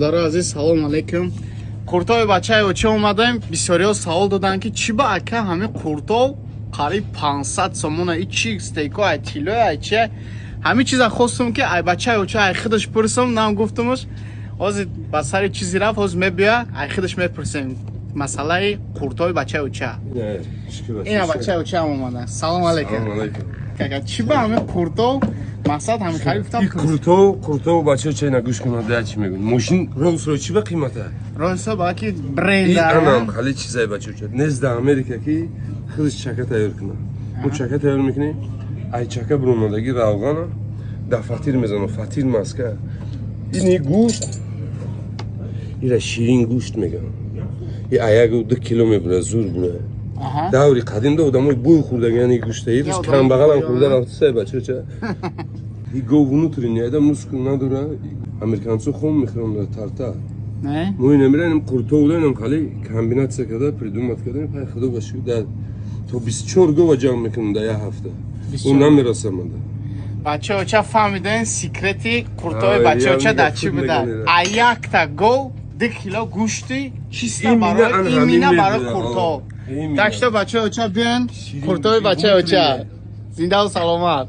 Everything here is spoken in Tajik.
Дара азиз, салом алейкум. Куртои бачаи оча омадаем. Бисёриҳо савол доданд ки чӣ ба ака ҳами курто қариб 500 сомона и чи стейко ай тило ай чи ҳами чиза хостум ки ай бачаи оча ай хидаш пурсам нам гуфтумш ҳозир ба сари чизи рафт ҳозир мебия ай хидаш мепурсем масъалаи куртои бачаи оча. Ина бачаи оча омада. Салом алейкум. Кака чӣ ба ҳами курто мақсад ҳами қариб гуфтам курто бачаи оча ина гӯш кунад да чӣ мегӯн мошин Rolls-Royce чӣ ба қимата Rolls-Royce ба ки бренд анам хали чизай бачаи оча незда Америка ки худаш чака тайёр кунад он чака тайёр мекунӣ ай чака буромадаги равғана да фатир мезанам фатир маска ини гӯшт ира ширин гӯшт мегам и аягу 2 кило мебурад зур бурад даври қадимда одамои бӯй хӯрдагани гӯштаи рӯз камбағалам хӯрда рафтисай бачаи оча и гов внутри неяда мускул надора американцо хом мехӯранд тарта мо инамиранам курто удаинам хали комбинатсия карда придумат кардем пай худо ба шукр да то 24 гова ҷамъ мекунам да як ҳафта он намерасам манда бачаи оча фаҳмидаин секрети куртои бачаи оча дар чӣ буда а якта гов 2 кило гӯшти чиста барои имина барои курто так что бачаи оча биён куртои бачаи оча зиндаву саломат.